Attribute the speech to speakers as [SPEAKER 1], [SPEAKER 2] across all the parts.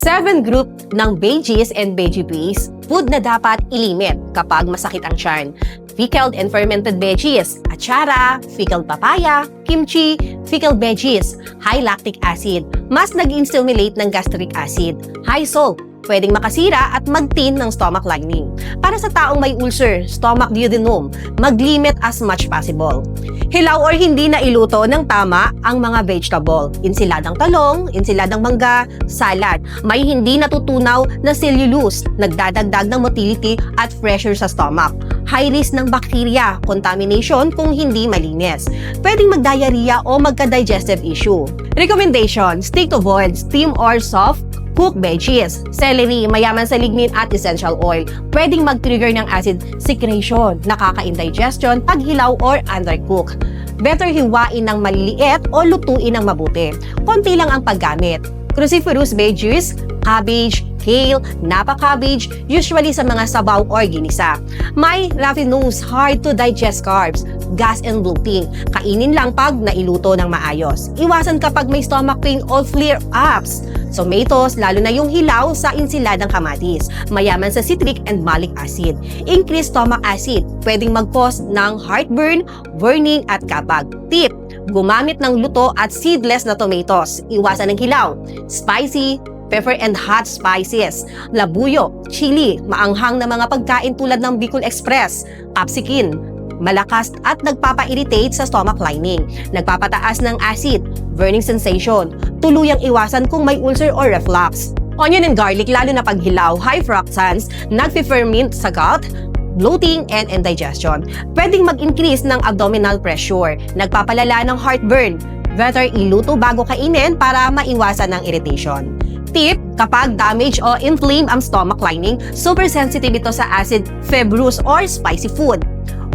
[SPEAKER 1] 7 group ng veggies and veggies food na dapat ilimit kapag masakit ang tiyan. Pickled and fermented veggies, achara, pickled papaya, kimchi, pickled veggies, high lactic acid, mas nag-stimulate ng gastric acid, high salt, pwedeng makasira at mag-thin ng stomach lining. Para sa taong may ulcer, stomach duodenum, mag-limit as much possible. Hilaw or hindi na iluto ng tama ang mga vegetable. Insiladang talong, insiladang mangga, salad. May hindi natutunaw na cellulose, nagdadagdag ng motility at pressure sa stomach. High risk ng bacteria, contamination kung hindi malinis. Pwedeng mag-diarrhea o magka-digestive issue. Recommendation, stick to boiled, steam or soft cooked veggies. Celery, mayaman sa lignin at essential oil. Pwedeng mag-trigger ng acid secretion, nakaka-indigestion pag hilaw or undercook. Better hiwain ng maliliit o lutuin ng mabuti. Konti lang ang paggamit. Cruciferous veggies, cabbage, kale, napa cabbage, usually sa mga sabaw or ginisa. May raffinose, hard to digest carbs, gas and bloating. Kainin lang pag nailuto ng maayos. Iwasan kapag may stomach pain or flare-ups. Tomatoes, lalo na yung hilaw sa insiladang kamatis. Mayaman sa citric and malic acid. Increased stomach acid, pwedeng mag-cause ng heartburn, burning at kapag. Tip, gumamit ng luto at seedless na tomatoes. Iwasan ng hilaw, spicy, pepper and hot spices, labuyo, chili, maanghang na mga pagkain tulad ng Bicol Express, capsicum, malakas at nagpapa-irritate sa stomach lining, nagpapataas ng acid, burning sensation, tuluyang iwasan kung may ulcer or reflux. Onion and garlic, lalo na paghilaw, high fructans, nagfi-ferment sa gut, bloating and indigestion. Pwedeng mag-increase ng abdominal pressure, nagpapalala ng heartburn. Better iluto bago kainin para maiwasan ng irritation. Tip, kapag damage o inflamed ang stomach lining, super sensitive ito sa acid, fibrous or spicy food.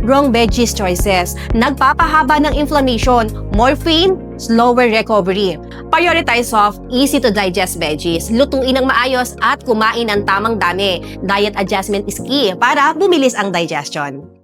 [SPEAKER 1] Wrong veggies choices, nagpapahaba ng inflammation, more pain, slower recovery. Prioritize soft, easy to digest veggies, lutuin ng maayos at kumain ng tamang dami. Diet adjustment is key para bumilis ang digestion.